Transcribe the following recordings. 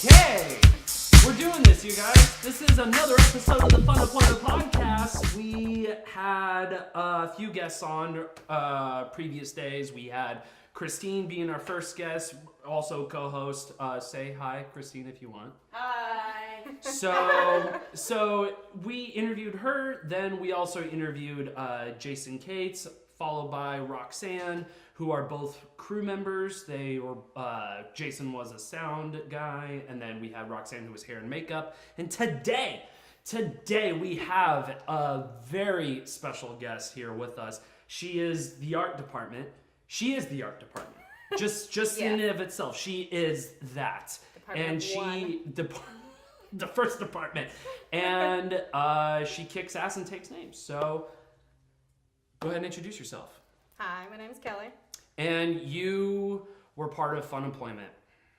Okay, we're doing this, you guys. This is another episode of the FUNEMPLOYMENT podcast. We had a few guests on previous days. We had Christine being our first guest, also co-host. Say hi, Christine, if you want. Hi. So we interviewed her. Then we also interviewed Jason Cates, followed by Roxanne, who are both crew members. They were Jason was a sound guy, and then we had Roxanne, who was hair and makeup. And today we have a very special guest here with us. She is the art department. She is the art department. Just in and of itself, she is that. Department The first department. And she kicks ass and takes names. So go ahead and introduce yourself. Hi, my name's Kelly. And you were part of FUNEMPLOYMENT.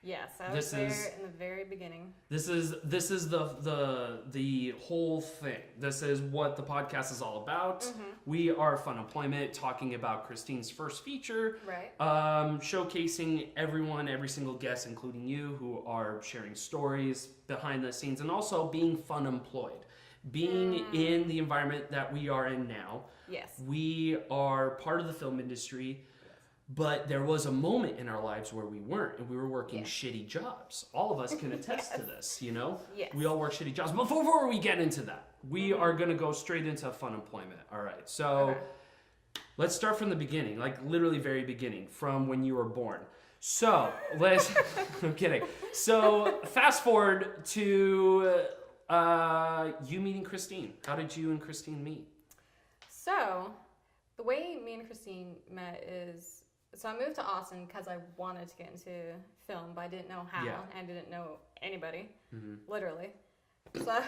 Yes, I was there in the very beginning. This is the whole thing. This is what the podcast is all about. Mm-hmm. We are FUNEMPLOYMENT, talking about Christine's first feature. Right. Showcasing every single guest, including you, who are sharing stories behind the scenes, and also being fun employed. Being in the environment that we are in now. Yes. We are part of the film industry. But there was a moment in our lives where we weren't, and we were working shitty jobs. All of us can attest to this, you know? Yes. We all work shitty jobs. Before we get into that, we are going to go straight into FUNEMPLOYMENT. All right, so let's start from the beginning, like literally very beginning, from when you were born. So, I'm kidding. So, fast forward to you meeting Christine. How did you and Christine meet? So, the way me and Christine met is... So I moved to Austin because I wanted to get into film, but I didn't know how. Yeah. I didn't know anybody, literally. So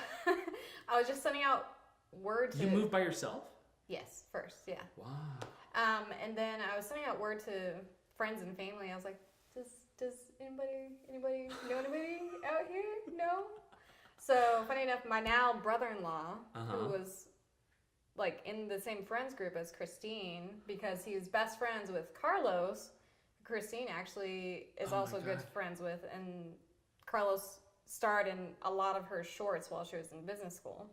I was just sending out word to... You moved by yourself? Yes, first, yeah. Wow. And then I was sending out word to friends and family. I was like, does anybody know anybody out here? No? So funny enough, my now brother-in-law, who was... like in the same friends group as Christine, because he was best friends with Carlos. Christine actually is also good friends with, and Carlos starred in a lot of her shorts while she was in business school.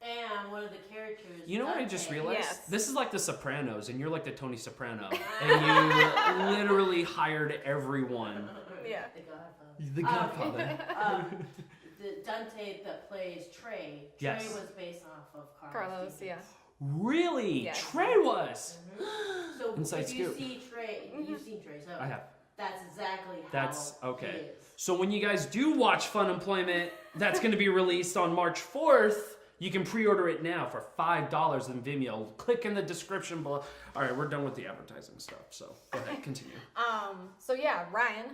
And one of the characters... You know what I just realized? Yes. This is like The Sopranos, and you're like the Tony Soprano. And you literally hired everyone. Yeah. The Godfather. The Godfather. Dante that plays Trey. Yes. Trey was based off of Carlos, Jenkins. Really? Yeah. Trey was? So Inside if you scoop. see Trey, you've seen Trey, so I have. that's exactly how That's okay. he is. So when you guys do watch FUNEMPLOYMENT, that's going to be released on March 4th. You can pre-order it now for $5 in Vimeo. Click in the description below. All right, we're done with the advertising stuff. So go ahead, continue. So yeah, Ryan,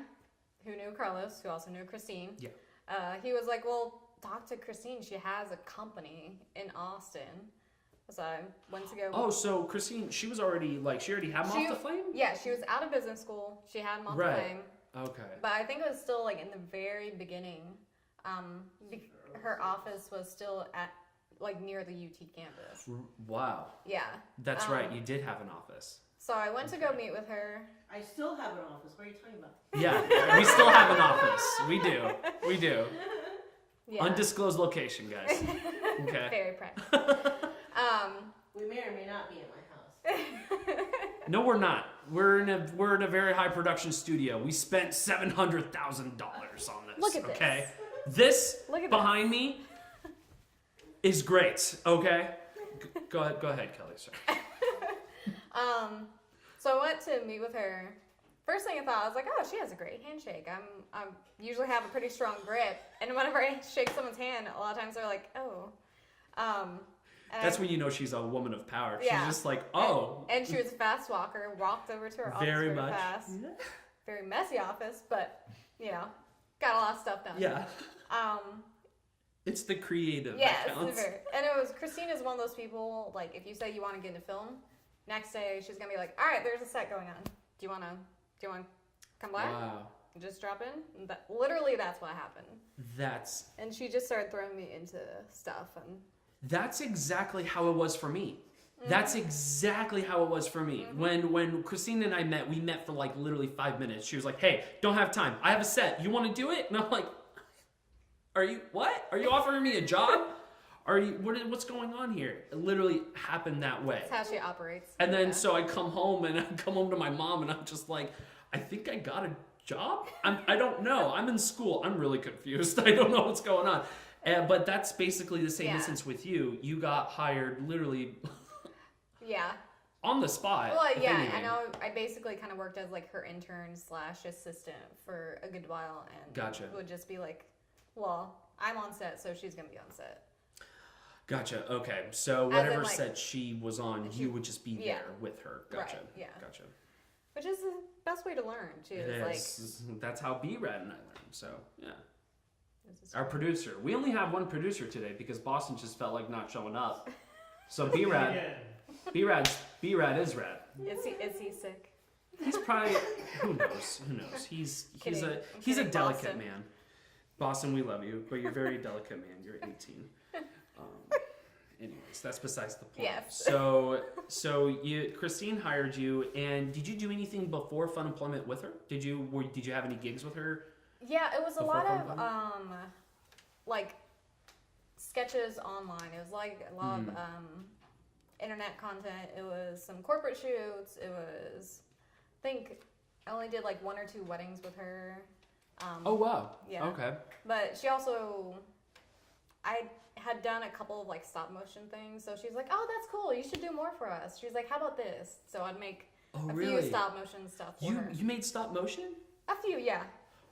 who knew Carlos, who also knew Christine. Yeah. He was like, well, talk to Christine. She has a company in Austin. So I went to go. Oh, so Christine, she was already, she already had Moth the Flame? Yeah, she was out of business school. She had Moth the Flame. Okay. But I think it was still, in the very beginning. Her office was still at, near the UT campus. Wow. Yeah. That's right. You did have an office. So I went to go meet with her. I still have an office. What are you talking about? Yeah, we still have an office. We do. Yeah. Undisclosed location, guys. Okay. Very private. We may or may not be at my house. No, we're not. We're in a very high production studio. We spent $700,000 on this. Look at okay? This Look at behind me is great. Okay. Go ahead, Kelly. Sorry. So I went to meet with her. First thing I thought, I was like, oh, she has a great handshake. I usually have a pretty strong grip. And whenever I shake someone's hand, a lot of times they're like, oh. That's when you know she's a woman of power. Yeah. She's just like, oh. And she was a fast walker, walked over to her office very much. fast. Yeah. Very messy office, but, got a lot of stuff done. Yeah. It's the creative that counts. And it was, Christine is one of those people, if you say you want to get into film, next day she's going to be like, all right, there's a set going on. Do you want to come by? Wow. Just drop in? Literally, that's what happened. And she just started throwing me into stuff. And that's exactly how it was for me. That's exactly how it was for me. When Christine and I met, we met for literally 5 minutes. She was like, hey, don't have time. I have a set. You want to do it? And I'm like, Are you offering me a job? What's going on here? It literally happened that way. That's how she operates. And then so I come home to my mom and I'm just like, I think I got a job? I don't know. I'm in school. I'm really confused. I don't know what's going on. But that's basically the same instance with you. You got hired literally Yeah. on the spot. Well, yeah, I know. I basically kind of worked as like her intern / assistant for a good while, and Gotcha. would just be like, well, I'm on set, so she's gonna be on set. Gotcha. Okay. So As whatever in, like, set she was on, you would just be Yeah. there with her. Gotcha. Right, yeah. Gotcha. Which is the best way to learn too. It Is is. That's how B-Rad and I learned. So yeah. this is Our producer. We only have one producer today because Boston just felt like not showing up. So B-Rad is rad. Is he sick? He's probably who knows? He's Kidding. a I'm delicate Boston. man. Boston, we love you, but you're a very delicate man. You're 18. Anyways, that's besides the point. Yes. So Christine hired you, and did you do anything before Fun Employment with her? Did you have any gigs with her? Yeah, it was a Before lot Fun of Employment? like sketches online. It was like a lot of internet content. It was some corporate shoots. It was, I think I only did like 1 or 2 weddings with her. Oh wow. Yeah. Okay. But she also, I had done a couple of like stop motion things. So she's like, oh, that's cool. You should do more for us. She's like, how about this? So I'd make Oh a really? few stop motion stuff for her. You made stop motion? A few, yeah.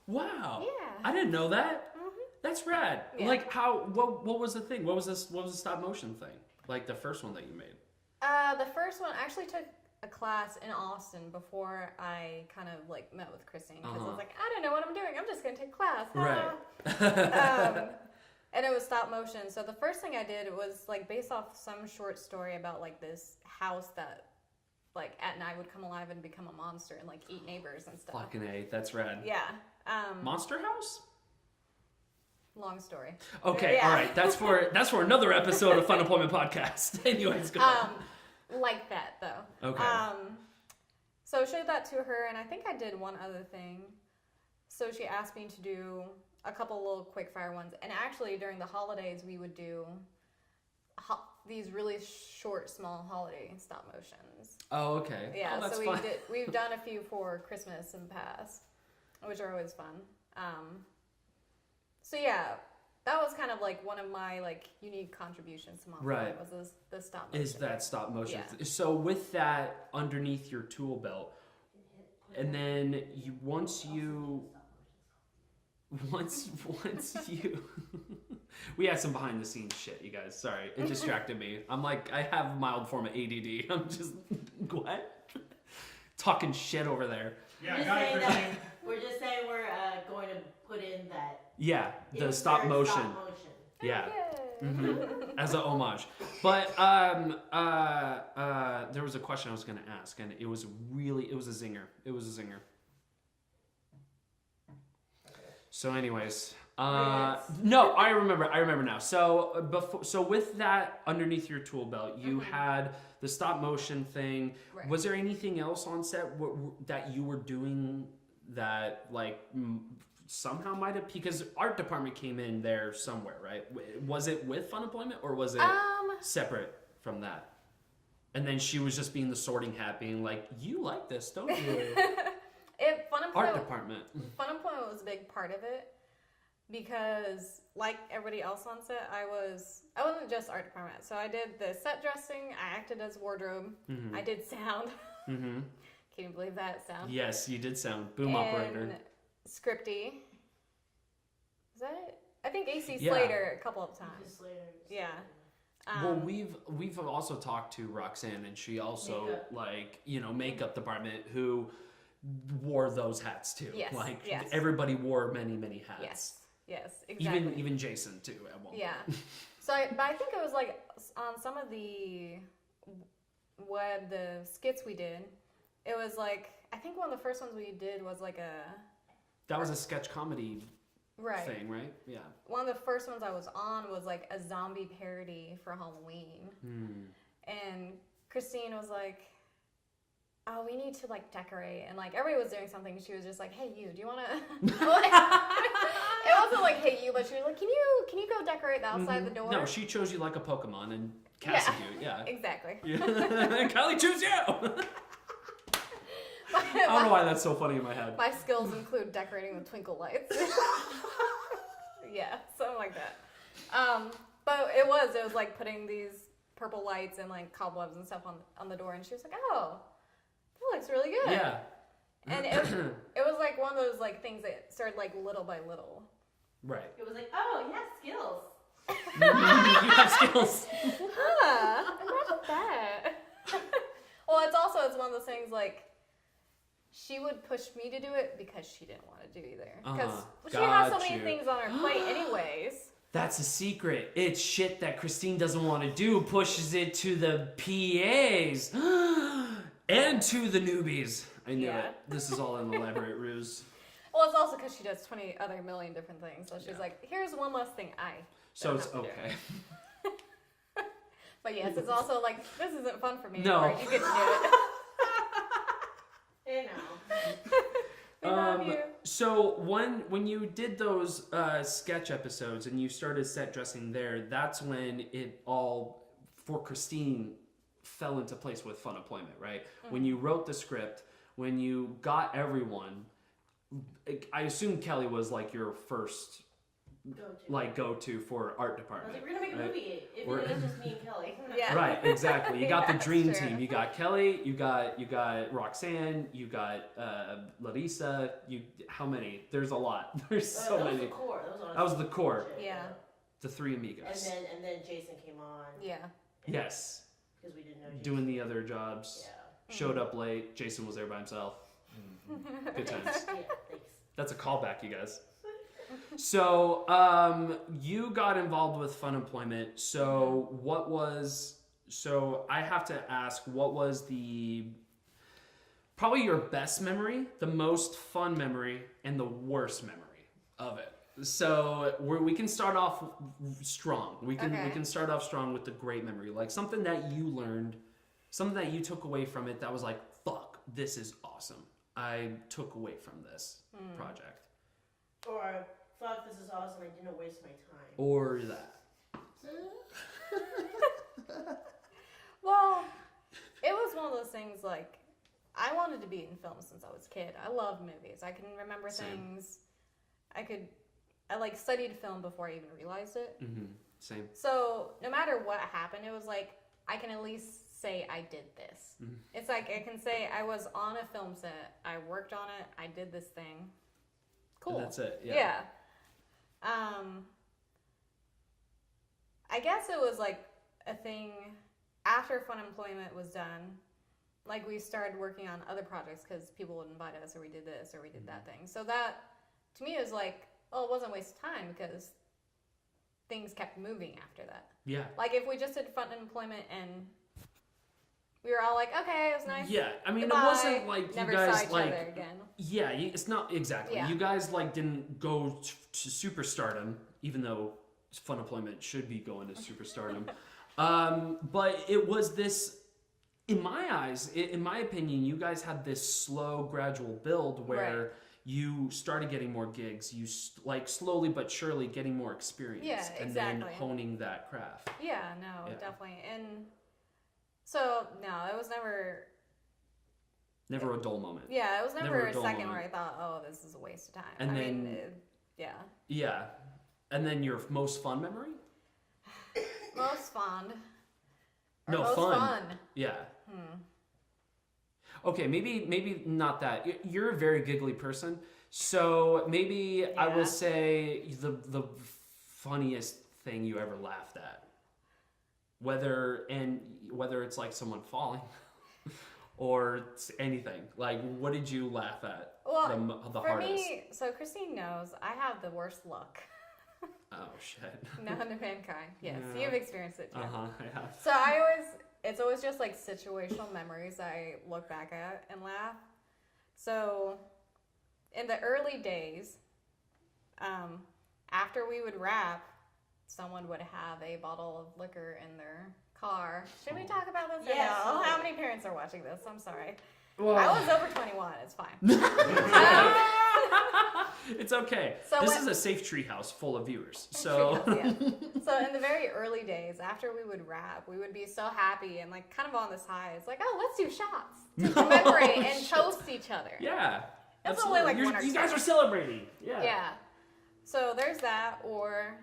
Wow. Yeah. I didn't know that. Mhm. That's rad. Yeah. Like what was the thing? What was the stop motion thing? Like the first one that you made? The first one, I actually took a class in Austin before I kind of like met with Christine because I was like, I don't know what I'm doing. I'm just gonna take class. Right. And it was stop motion. So the first thing I did was like based off some short story about like this house that like at night would come alive and become a monster and like eat neighbors and stuff. Fucking A, that's rad. Yeah. Monster House? Long story. Okay, Yeah. all right. That's for another episode of Fun Employment Podcast. Anyways, go ahead. Like that though. Okay. So I showed that to her, and I think I did one other thing. So she asked me to do a couple little quick fire ones, and actually during the holidays we would do these really short, small holiday stop motions. Oh, okay. Yeah, oh, that's so fun. we've done a few for Christmas in the past, which are always fun. So yeah, that was kind of like one of my like unique contributions to Moth. Right. Was the stop motion. Is that stop motion? Yeah. So with that underneath your tool belt, and then once you we had some behind the scenes shit, you guys. Sorry, it distracted me. I'm like, I have a mild form of ADD. I'm just what? Talking shit over there. We're just saying we're going to put in that. Yeah, the insert stop motion. Stop motion. Yeah. Yay. As an homage. But there was a question I was going to ask, and it was a zinger. It was a zinger. So anyways, no, I remember now. So with that underneath your tool belt, you had the stop motion thing. Right. Was there anything else on set that you were doing that like somehow might have, because art department came in there somewhere, right? Was it with Fun Employment or was it separate from that? And then she was just being the sorting hat, being like, "You like this, don't you?" Art department. Fun Employment was a big part of it because, like everybody else on set, I wasn't just art department. So I did the set dressing. I acted as wardrobe. Mm-hmm. I did sound. Mm-hmm. Can you believe that sound? Yes, you did sound boom and operator. Scripty. Is that it? I think AC Yeah. Slater a couple of times. Yeah. Well, we've also talked to Roxanne, and she also makeup department, who wore those hats too. Yes, Like yes. everybody wore many hats. Yes, exactly. Even Jason too at one point. Yeah. So I think it was like on some of the the skits we did, it was like, I think one of the first ones we did was like That was a sketch comedy right. thing, right? Yeah. One of the first ones I was on was like a zombie parody for Halloween. And Christine was like, oh, we need to like decorate, and like everybody was doing something. She was just like, hey, you, do you want to? It I wasn't like hate you, but she was like, can you go decorate the outside the door? No, she chose you like a Pokemon and casted you. Yeah. Exactly. Kelly, choose you. I don't know why that's so funny in my head. My skills include decorating with twinkle lights. Yeah, something like that. But it was like putting these purple lights and like cobwebs and stuff on the door, and she was like, "Oh, that looks really good." Yeah. And it was like one of those like things that started like little by little. Right. It was like, oh, you have skills. You have skills. Huh? Imagine that. Well, it's one of those things like. She would push me to do it because she didn't want to do either. Because she has so many things on her plate anyways. That's a secret. It's shit that Christine doesn't want to do, pushes it to the PAs and to the newbies. I knew it. This is all an elaborate ruse. Well, it's also because she does 20 other million different things. So she's like, here's one less thing So it's okay. But yes, it's also like, this isn't fun for me. No. Anymore. You get to do it. You know. We love you. So when you did those sketch episodes and you started set dressing there, that's when it all, for Christine, fell into place with Funemployment, right? Mm-hmm. When you wrote the script, when you got everyone, I assume Kelly was like your first go-to for art department. I was like, we're gonna make a movie if it was just me and Kelly. Yeah. Right, exactly. You got the dream true. team. You got Kelly, you got Roxanne, you got Larissa, how many? There's a lot. There's so many. That was the core. That was the core. Yeah. The three amigos. And then Jason came on. Yeah. Yes. Because we didn't know Jason. Doing the other jobs. Yeah. Showed up late. Jason was there by himself. Good times. Yeah, thanks. That's a callback, you guys. So, you got involved with Funemployment. So, I have to ask, what was probably your best memory, the most fun memory, and the worst memory of it? So, we can start off strong. We can start off strong with the great memory. Like something that you learned, something that you took away from it that was like, fuck, this is awesome. I took away from this project. Or, fuck, this is awesome, I didn't waste my time. Or that. Well, it was one of those things like, I wanted to be in film since I was a kid. I love movies. I can remember things. I like studied film before I even realized it. Mm-hmm. Same. So no matter what happened, it was like, I can at least say I did this. Mm-hmm. It's like, I can say I was on a film set. I worked on it. I did this thing. Cool. And that's it. Yeah. Yeah. I guess it was like a thing after Funemployment was done. Like we started working on other projects because people would invite us, or we did this, or we did that thing. So that, to me, was like, well, it wasn't a waste of time because things kept moving after that. Yeah. Like if we just did Funemployment and we were all like, okay, it was nice. Yeah, I mean, Goodbye. It wasn't like Never you guys saw each like. other again. Yeah, it's not exactly. Yeah. You guys like didn't go to superstardom, even though Funemployment should be going to superstardom. But it was this, in my eyes, in my opinion, you guys had this slow, gradual build where you started getting more gigs. You like slowly but surely getting more experience. Yeah, and exactly. then honing that craft. Yeah, no, definitely. And so, no, it was never a dull moment. Yeah, it was never a second moment. where I thought, oh, this is a waste of time. And yeah. Yeah. And then your most fun memory? Most fond. No, most fun. Yeah. Okay, maybe not that. You're a very giggly person, so maybe I will say the funniest thing you ever laughed at. Whether it's like someone falling or anything. Like, what did you laugh at? Well, the for hardest? me, so Christine knows I have the worst luck. Oh shit. Known to mankind. Yes, Yeah. you've experienced it too. I have. So it's always just like situational memories I look back at and laugh. So in the early days, after we would wrap, someone would have a bottle of liquor in their car. Should we talk about this? Yes. No? How many parents are watching this? I'm sorry. Well, I was over 21. It's fine. It's okay. So this what- is a safe treehouse full of viewers. So Treehouse, So in the very early days, after we would rap, we would be so happy and like kind of on this high. It's like, oh, let's do shots to commemorate and toast each other. yeah, That's only like You're- one or you two. guys are celebrating. Yeah. Yeah. So there's that, or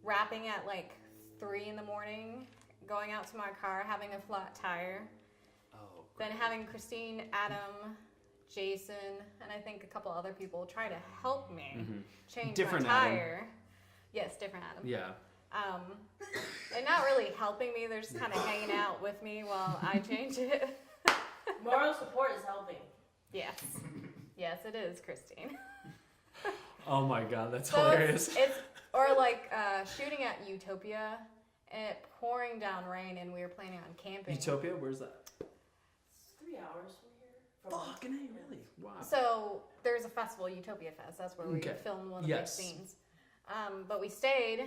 rapping at like 3 in the morning, going out to my car, having a flat tire, Oh. then having Christine, Adam, Jason, and I think a couple other people try to help me change Different my Adam. tire. Yes, different Adam. Yeah. And not really helping me, they're just kind of hanging out with me while I change it. Moral support is helping. Yes. Yes, it is, Christine. Oh my God, that's So hilarious. it's or like shooting at Utopia and it pouring down rain and we were planning on camping. Utopia, where's that? It's 3 hours from here. Fucking A, really? Wow. So there's a festival, Utopia Fest. That's where we Okay. filmed one of Yes. the big scenes. But we stayed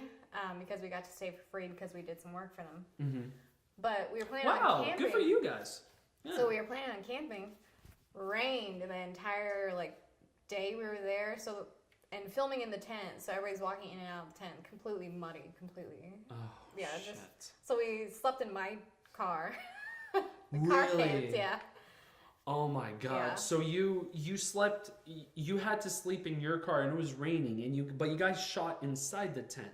because we got to stay for free because we did some work for them. Mm-hmm. But we were planning on Wow, camping. good for you guys. Yeah. So we were planning on camping. Rained the entire like day we were there. So and filming in the tent. So everybody's walking in and out of the tent, completely muddy, completely. Oh, Yeah, shit. So we slept in my car. The car Really? camped, yeah. Oh my God. Yeah. So you slept, you had to sleep in your car and it was raining but you guys shot inside the tent.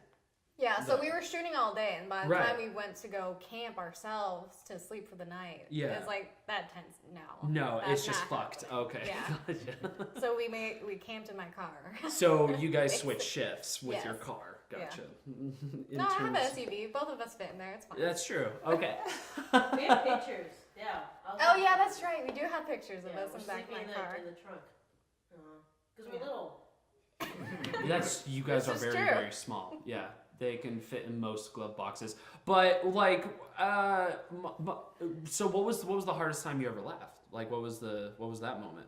Yeah, so we were shooting all day, and by the Right. time we went to go camp ourselves to sleep for the night, Yeah. it's like that tent's no. No, that's it's just not fucked. Okay. Yeah. Gotcha. So we camped in my car. So you guys switch shifts with Yes. your car. Yeah. Gotcha. No, I have an SUV. Both of us fit in there. It's fine. That's true. Okay. We have pictures. Yeah. Oh yeah, that's right. We do have pictures of Yeah, us we're in the back of my sleeping car. in the trunk. Because we're little. That's you guys This are is very true. very small. Yeah, they can fit in most glove boxes. But like, so what was the hardest time you ever laughed? Like, what was that moment?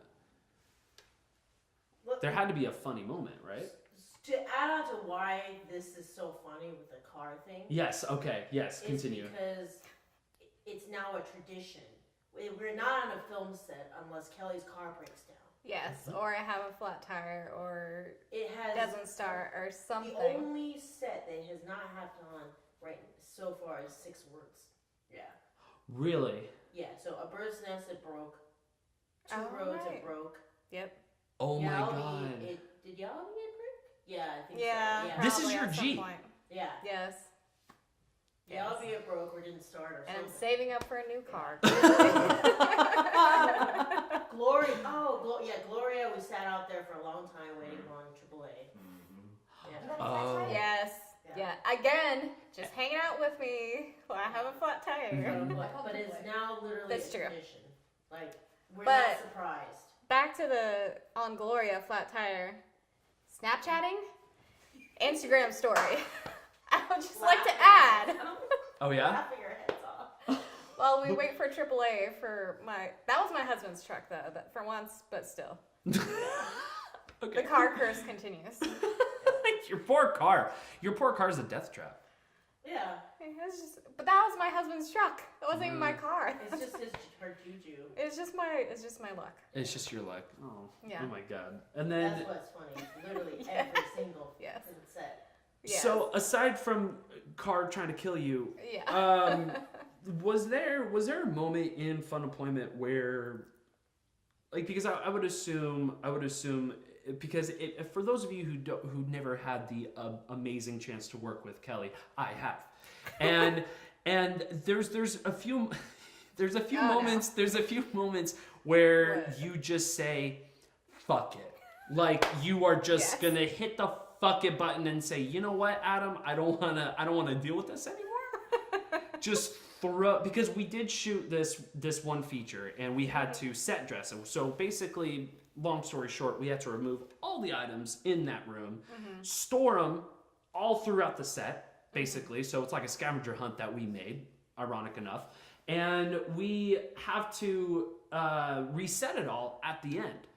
There had to be a funny moment, right? To add on to why this is so funny with the car thing. Yes. Okay. Yes. Is Continue. because it's now a tradition. We're not on a film set unless Kelly's car breaks down. Yes, or I have a flat tire, or It has doesn't start, or something. The only set that has not happened on right so far is 6 words. Yeah. Really? Yeah. So a bird's nest it broke. 2 Oh, roads right. it broke. Yep. Oh my Yalby, God. Did Yalby get break? Yeah, I think Yeah. so. Yeah. This is probably your at some Jeep. point. Yeah. Yes. Yalby it broke or didn't start or And I'm something. saving up for a new car. Gloria, we sat out there for a long time waiting on AAA. Yeah. Oh. Yes. Yeah. Again, just hanging out with me while I have a flat tire. But it's now literally That's a true. tradition. Like, we're But- not surprised. Back to the on Gloria flat tire. Snapchatting, Instagram story. I would just like to add. Oh yeah. Laughing your heads off. While we wait for AAA for that was my husband's truck though, for once, but still. Okay. The car curse continues. Your poor car. Your poor car is a death trap. Yeah. But that was my husband's truck. That wasn't even my car. It's just her juju. It's just my luck. It's just your luck. Oh. Yeah. Oh my God. And then. That's what's funny. It's literally every single Yes. set. Yes. So aside from car trying to kill you, Yeah. was there a moment in Fun Employment where, like, because I would assume because for those of you who never had the amazing chance to work with Kelly, I have, and there's a few moments where What? you just say fuck it, like you are just Yes. gonna hit the fuck it button and say, you know what, Adam, I don't wanna deal with this anymore. Just because we did shoot this one feature and we had to set dress it. So basically, long story short, we had to remove all the items in that room, store them all throughout the set, basically. So it's like a scavenger hunt that we made, ironic enough. And we have to reset it all at the end.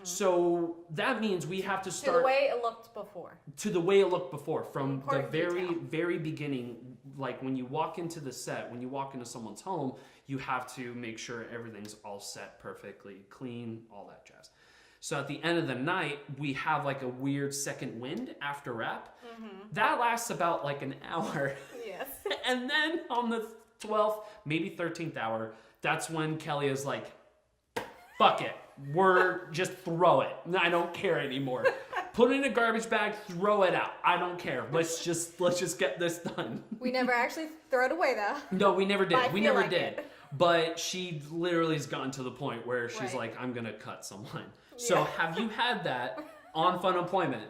So that means we have to To start the way it looked before. to the way it looked before, from Important the very detail. very beginning. Like when you walk into the set, when you walk into someone's home, you have to make sure everything's all set perfectly clean, all that jazz. So at the end of the night, we have like a weird second wind after rap. Mm-hmm. That lasts about like an hour. Yes. And then on the 12th, maybe 13th hour, that's when Kelly is like, fuck it. Just throw it. I don't care anymore. Put it in a garbage bag, throw it out. I don't care. Let's just get this done. We never actually throw it away though. No, we never did. I We feel never like did. it. But she literally has gotten to the point where she's Right. like, I'm gonna cut someone. So Yeah. have you had that on Fun Employment?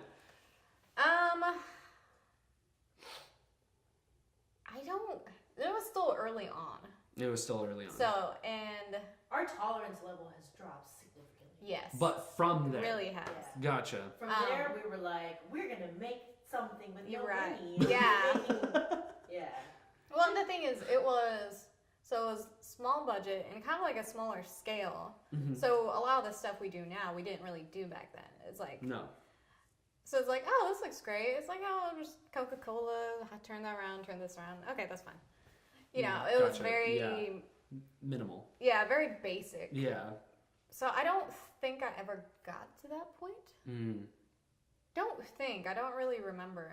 I don't. It was still early on. It was still early on. So, and Our tolerance level has dropped significantly. yes. But from there. really has. Yeah. Gotcha. From there, we were like, we're gonna make something with You're no right. money. Yeah. Yeah. Well, and the thing is, it was small budget and kind of like a smaller scale. Mhm. So a lot of the stuff we do now, we didn't really do back then. It's like, No. so it's like, oh, this looks great. It's like, oh, just Coca-Cola, turn that around, turn this around. Okay, that's fine. You know, it was Gotcha. very, Minimal. yeah, very basic. Yeah. So I don't think I ever got to that point. Mm. I don't really remember.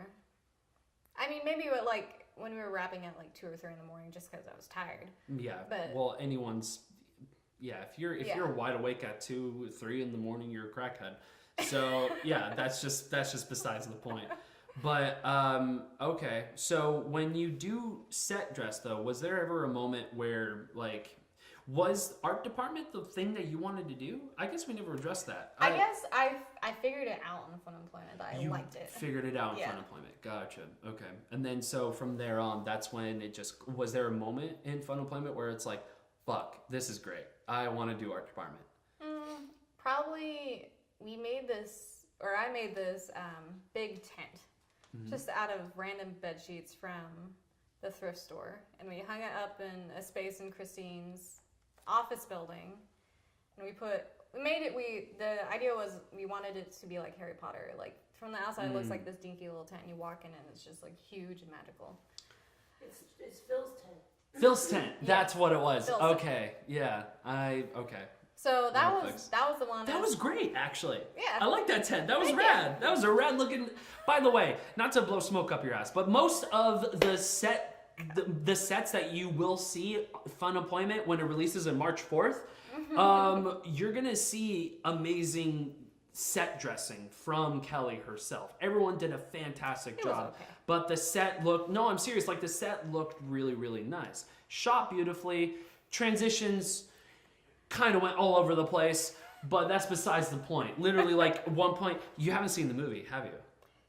I mean, maybe with, like when we were wrapping at like 2 or 3 in the morning, just because I was tired. Yeah. But- well, anyone's. Yeah. If you're wide awake at 2, 3 in the morning, you're a crackhead. So yeah, that's just besides the point. But okay. So when you do set dress though, was there ever a moment where like was art department the thing that you wanted to do? I guess we never addressed that. I guess I figured it out in Fun Employment that I You liked it. figured it out in Yeah. Fun Employment. Gotcha. Okay. And then so from there on, that's when it just was there a moment in Fun Employment where it's like, fuck, this is great. I want to do art department. Probably I made this big tent just out of random bed sheets from the thrift store, and we hung it up in a space in Christine's office building, and the idea was we wanted it to be like Harry Potter. Like from the outside, it looks like this dinky little tent. You walk in, and it's just like huge and magical. It's Phil's tent. Phil's tent. That's what it was. Phil's tent. Okay. Yeah. Okay. So that Well, was thanks. that was the one. That was great, actually. Yeah. I like that tent. That was Thank rad. you. That was a rad looking. By the way, not to blow smoke up your ass, but most of the sets that you will see Fun Employment when it releases on March 4th, you're gonna see amazing set dressing from Kelly herself. Everyone did a fantastic It was job. okay. But the set looked, no, I'm serious, like the set looked really, really nice. Shot beautifully, transitions kind of went all over the place, but that's besides the point. Literally, like, at one point, you haven't seen the movie, have you?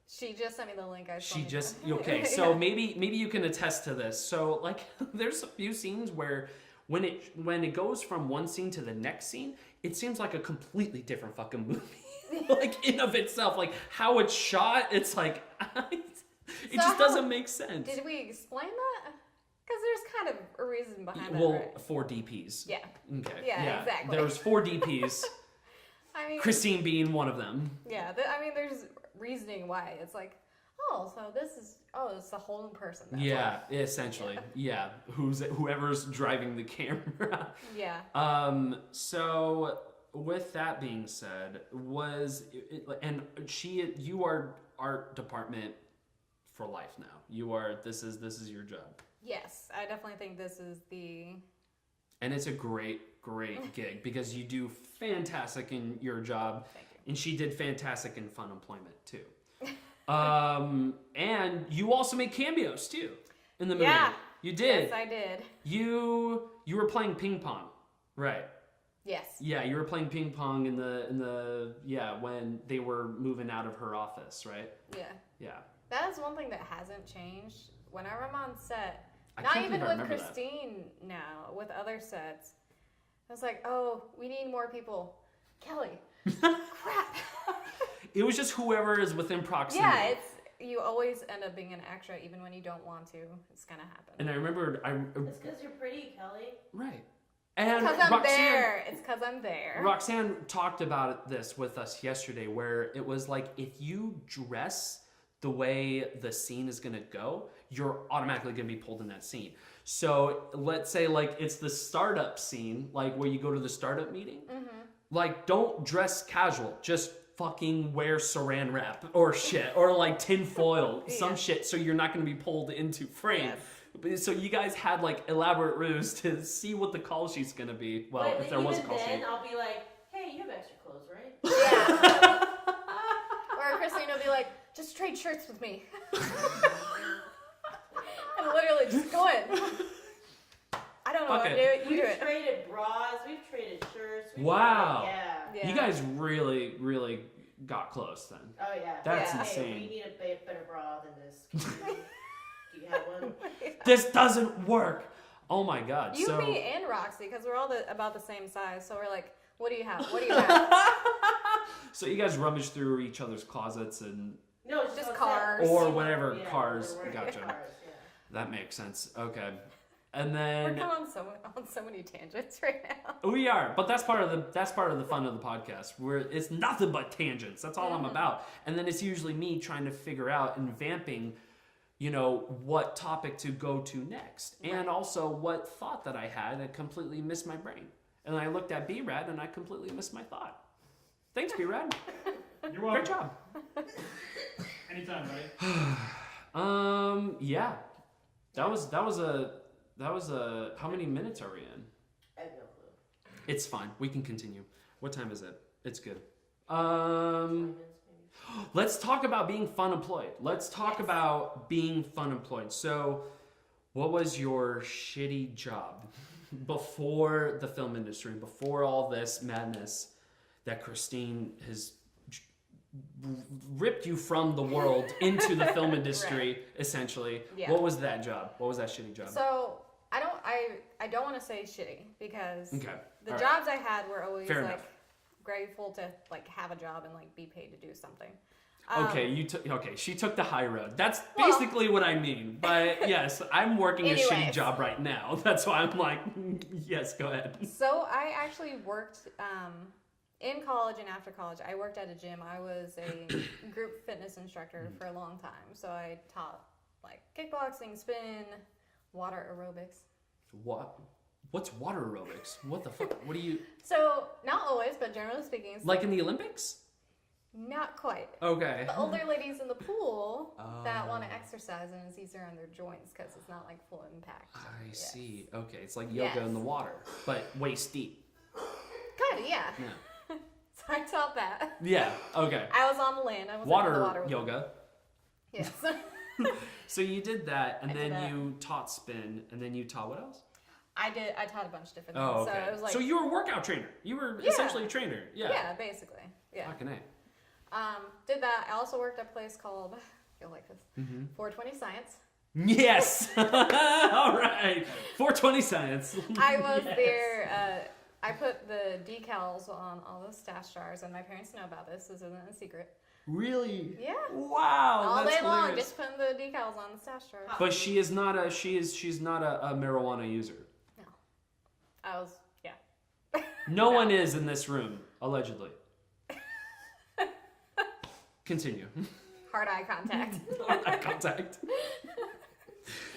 She just sent me the link. Okay, so maybe you can attest to this. So, like, there's a few scenes where when it goes from one scene to the next scene, it seems like a completely different fucking movie. Like, in of itself, like, how it's shot, it's like, it just doesn't make sense. Did we explain that? Because there's kind of a reason behind that, Well, right? 4 DPs. Yeah. Okay. Yeah, exactly. There was 4 DPs, I mean, Christine being one of them. yeah. There's reasoning why it's like, so it's the whole person. That's Yeah, essentially. Yeah. Whoever's driving the camera. Yeah. So with that being said, you are art department for life now. This is your job. Yes, I definitely think this is the. And it's a great gig because you do fantastic in your job. Thank you. And she did fantastic in Fun Employment too. And you also made cameos too in the movie. Yeah. You did. Yes, I did. You were playing ping pong, right? Yes. Yeah, you were playing ping pong in the when they were moving out of her office, right? Yeah. Yeah. That is one thing that hasn't changed. Whenever I'm on set, I not can't even believe I with remember that. Christine now, with other sets, I was like, oh, we need more people. Kelly. Crap. It was just whoever is within proximity. Yeah, you always end up being an extra even when you don't want to. It's gonna happen. And I remembered It's because you're pretty, Kelly. right. And Because I'm Roxanne, there. It's because I'm there. Roxanne talked about this with us yesterday, where it was like, if you dress the way the scene is gonna go, you're automatically gonna be pulled in that scene. So let's say like it's the startup scene, like where you go to the startup meeting. Like, don't dress casual. Just fucking wear saran wrap or shit. Or like tin foil. Some shit so you're not going to be pulled into frame. Yes. So you guys had like elaborate ruse to see what the call sheet's going to be. Well, But if there was a even call then, sheet. I'll be like, hey, you have extra clothes, right? Yeah. Or Christine will be like, just trade shirts with me. And literally just go in. I don't know what to do. You do We've it. traded bras, we've traded shirts. Wow. Yeah. You guys really, really got close then. Oh, yeah. That's Hey, insane. we need a better bra than this. Do you have one? This doesn't work. Oh my God. You, so me, and Roxy, because we're all about the same size. So we're like, what do you have? What do you have? So you guys rummage through each other's closets and No, it's Just on cars. set. or whatever Yeah, cars. we're wearing Gotcha. cars, yeah. That makes sense. Okay. And We're then going on so many tangents right now. we are, but that's part of the fun of the podcast. Where it's nothing but tangents. That's all I'm about. And then it's usually me trying to figure out and vamping, you know, what topic to go to next, and also what thought that I had that completely missed my brain. And I looked at B-Rad and I completely missed my thought. Thanks, B-Rad. You're welcome. Great job. Anytime, buddy. Yeah. That was a. How many minutes are we in? I have no clue. It's fine. We can continue. What time is it? It's good. 20 minutes, maybe. Let's talk about being fun employed. Let's talk about being fun employed. So, what was your shitty job before the film industry, before all this madness that Christine has ripped you from the world into the film industry, essentially? Yeah. What was that job? What was that shitty job? So I don't want to say shitty because Okay. the All right. jobs I had were always Fair like enough. grateful to like have a job and like be paid to do something. Okay, she took the high road. That's Well- basically what I mean. But yes, I'm working a shitty Anyways. job right now. That's why I'm like, yes, go ahead. So I actually worked in college and after college. I worked at a gym. I was a group fitness instructor for a long time. So I taught like kickboxing, spin, water aerobics. What? What's water aerobics? What the fuck? What do you So not always, but generally speaking, it's like in the Olympics? not quite. Okay. The older ladies in the pool that want Oh. to exercise, and it's easier on their joints because it's not like full impact. I Yes. see. Okay, it's like yoga in the Yes. water, but waist deep. Kind of, yeah. Yeah. So I taught that. Yeah. Okay. I was on the land. I was in the Water water with them. yoga. Yes. So you did that, and I did then that. you taught spin, and then you taught what else? I taught a bunch of different things. Oh, okay. So it was like, So you were a workout trainer. You were Yeah. essentially a trainer. Yeah. yeah, basically. Yeah. Fucking A. Did that. I also worked at a place called, you'll like this, Mm-hmm. 420 Science. Yes. All right. 420 science. I was Yes. there. I put the decals on all the stash jars, and my parents know about this. This isn't a secret. Really? Yeah. Wow. All that's day long, hilarious. just putting the decals on the stash jars. But she is not a she's not a marijuana user. No. I was, yeah. No one is in this room, allegedly. Continue. Hard eye contact. Eye contact.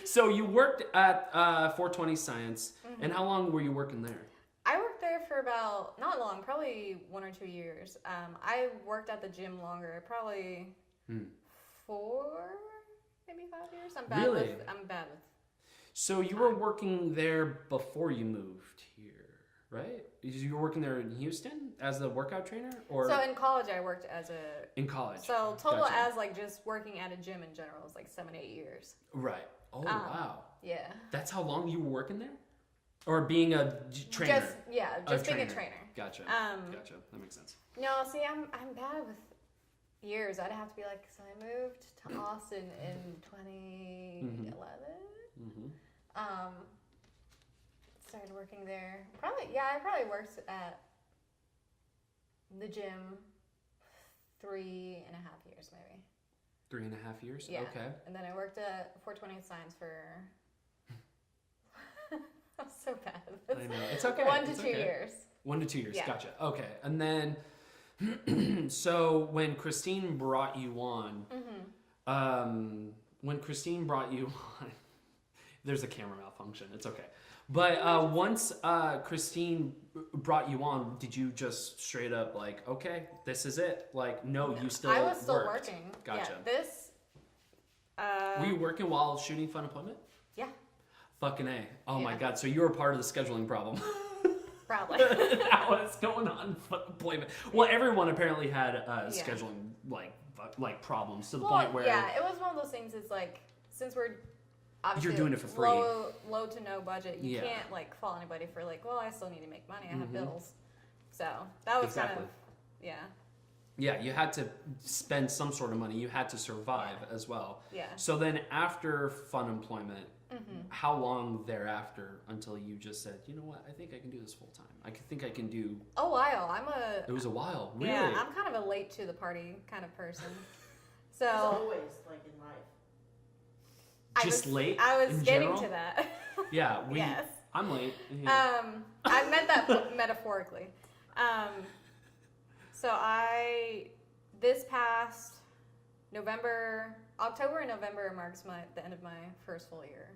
So you worked at 420 Science, Mm-hmm. and how long were you working there? I worked there for about, not long, probably 1 or 2 years. I worked at the gym longer, probably 4, maybe 5 years. I'm bad Really? with. So you were working there before you moved here, right? You were working there in Houston as a workout trainer, or So in college, I worked as a. in college? So total Gotcha. as like just working at a gym in general is like 7, 8 years. Right. Oh wow. Yeah. That's how long you were working there, or being a trainer. Just being a trainer. Gotcha. Um, Gotcha. That makes sense. No, see, I'm bad with years. I'd have to be like, so I moved to Austin in 2011. Mm-hmm. Started working there. I probably worked at the gym 3.5 years, maybe. 3.5 years. Yeah. Okay. And then I worked at 420 Science for. I'm so bad at this. I know. It's okay. 1 to It's 2 okay. years. 1 to 2 years. Yeah. Gotcha. Okay. And then, so when Christine brought you on, Mm-hmm. when Christine brought you on, There's a camera malfunction. It's okay. But once Christine brought you on, did you just straight up like, okay, this is it? Like, no, you still I was still worked. working. Gotcha. Yeah, this. Were you working while shooting Fun Employment? Yeah. Fucking A. Oh my Yeah. God. So you were part of the scheduling problem. Probably. That was going on Fun Employment. Well, everyone apparently had scheduling like problems to the point where yeah, it was one of those things. It's like, since we're obviously you're doing it for free. low to no budget, you Yeah. can't like fault anybody for like, well, I still need to make money. I have Mhm. bills. So that was Exactly. kind of, yeah. Yeah, you had to spend some sort of money. You had to survive as well. Yeah. So then after Fun Employment, Mm-hmm. how long thereafter until you just said, you know what, I think I can do this full time. I think I can do. A while. It was a while, really. Yeah, I'm kind of a late to the party kind of person. So As always, like in life. Late. I was in getting general? to that. Yeah, Yes. I'm late. Yeah. I meant that metaphorically. So this past October and November marks the end of my first full year.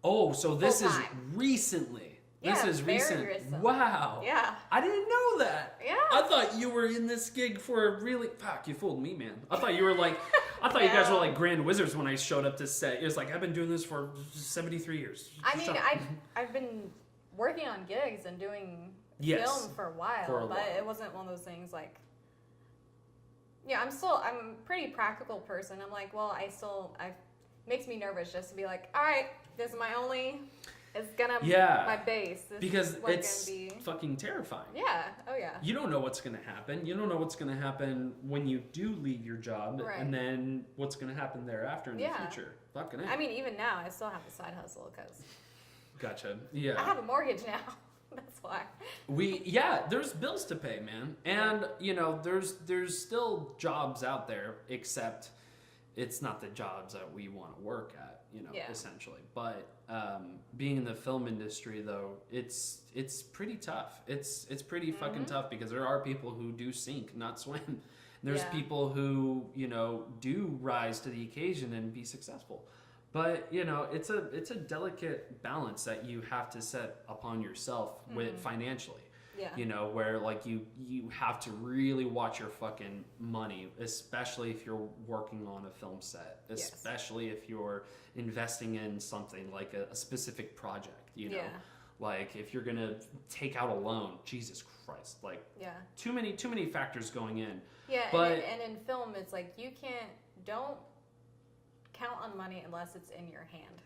Oh, so this is Full-time. recently. Yeah, This is very recent. recent. Wow. Yeah. I didn't know that. Yeah. I thought you were in this gig for really. Fuck, you fooled me, man. I thought you were like. I thought you guys were like grand wizards when I showed up to set. It was like, I've been doing this for 73 years. I mean, Shut up. I've been working on gigs and doing Yes. film for a while, For a but while. it wasn't one of those things like. Yeah, I'm a pretty practical person. I'm like, well, it makes me nervous just to be like, all right, this is my only. It's gonna be my base. This Because is what it's gonna be. fucking terrifying. Yeah. Oh yeah. You don't know what's going to happen. You don't know what's going to happen when you do leave your job, Right. and then what's going to happen thereafter in the future. Fucking A. I mean, even now, I still have a side hustle because Gotcha. Yeah. I have a mortgage now. That's why. There's bills to pay, man. And, there's still jobs out there, except it's not the jobs that we want to work at, essentially. But being in the film industry, though, it's pretty tough. It's pretty fucking tough because there are people who do sink, not swim. There's people who, do rise to the occasion and be successful. But, it's a delicate balance that you have to set upon yourself with financially. Yeah. Where like you have to really watch your fucking money, especially if you're working on a film set, especially if you're investing in something like a specific project, like if you're gonna take out a loan, Jesus Christ, like too many factors going in. Yeah, but and in film, it's like don't count on money unless it's in your hand.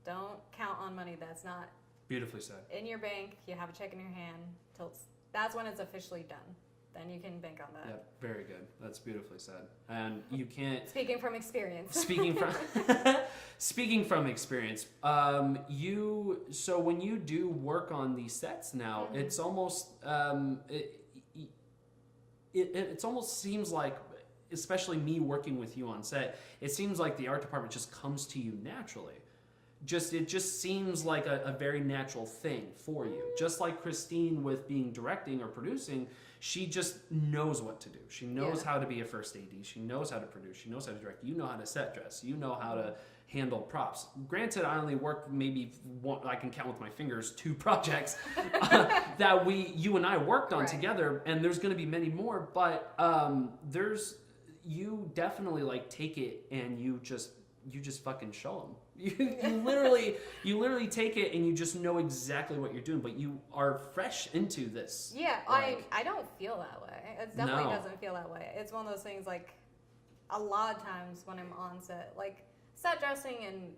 Don't count on money that's not beautifully said. In your bank, you have a check in your hand that's when it's officially done. Then you can bank on that. Yeah, very good. That's beautifully said. And you can't. Speaking from experience. Speaking from experience, so when you do work on these sets now, it's almost it almost seems like, especially me working with you on set, it seems like the art department just comes to you naturally. It just seems like a very natural thing for you. Just like Christine with being directing or producing, she just knows what to do. She knows how to be a first AD. She knows how to produce. She knows how to direct. You know how to set dress. You know how to handle props. Granted, I only worked maybe I can count with my fingers 2 projects that you and I worked on together, and there's going to be many more. But you definitely like take it and you just fucking show them. You literally take it and you just know exactly what you're doing, but you are fresh into this. Yeah, like, I don't feel that way. It definitely doesn't feel that way. It's one of those things like a lot of times when I'm on set, like set dressing and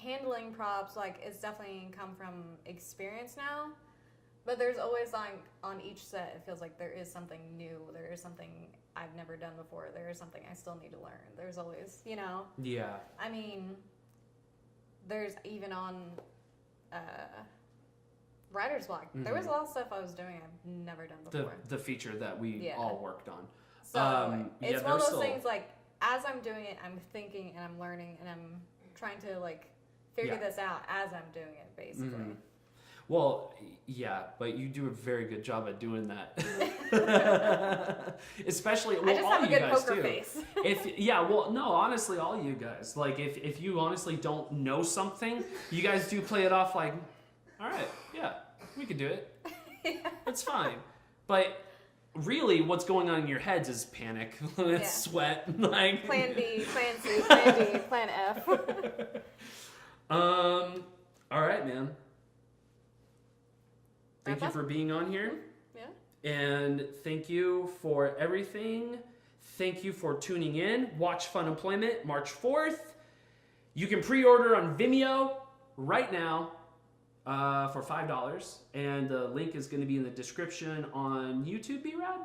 handling props, like it's definitely come from experience now. But there's always like on each set, it feels like there is something new. There is something I've never done before. There is something I still need to learn. There's always, Yeah. I mean, there's even on writer's block. There was a lot of stuff I was doing I've never done before. The feature that we all worked on. So it's one of those things like as I'm doing it, I'm thinking and I'm learning and I'm trying to like figure this out as I'm doing it, basically. Well, yeah, but you do a very good job at doing that. Especially, well, I just all have a you good guys poker do. face. No, honestly, all you guys. Like, if you honestly don't know something, you guys do play it off like, all right, yeah, we could do it. It's fine. But really, what's going on in your heads is panic, sweat, like. Plan B, Plan C, Plan D, Plan F. All right, man. Thank you Wrap up? for being on here. Yeah. And thank you for everything. Thank you for tuning in. Watch FUNEMPLOYMENT March 4th. You can pre-order on Vimeo right now for $5. And the link is going to be in the description on YouTube, B-Rad?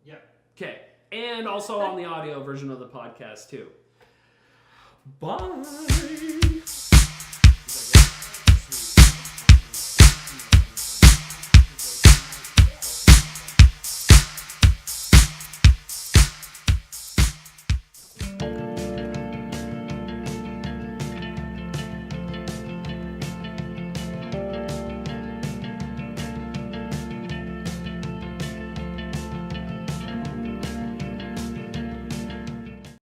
Yeah. Okay. And also on the audio version of the podcast, too. Bye.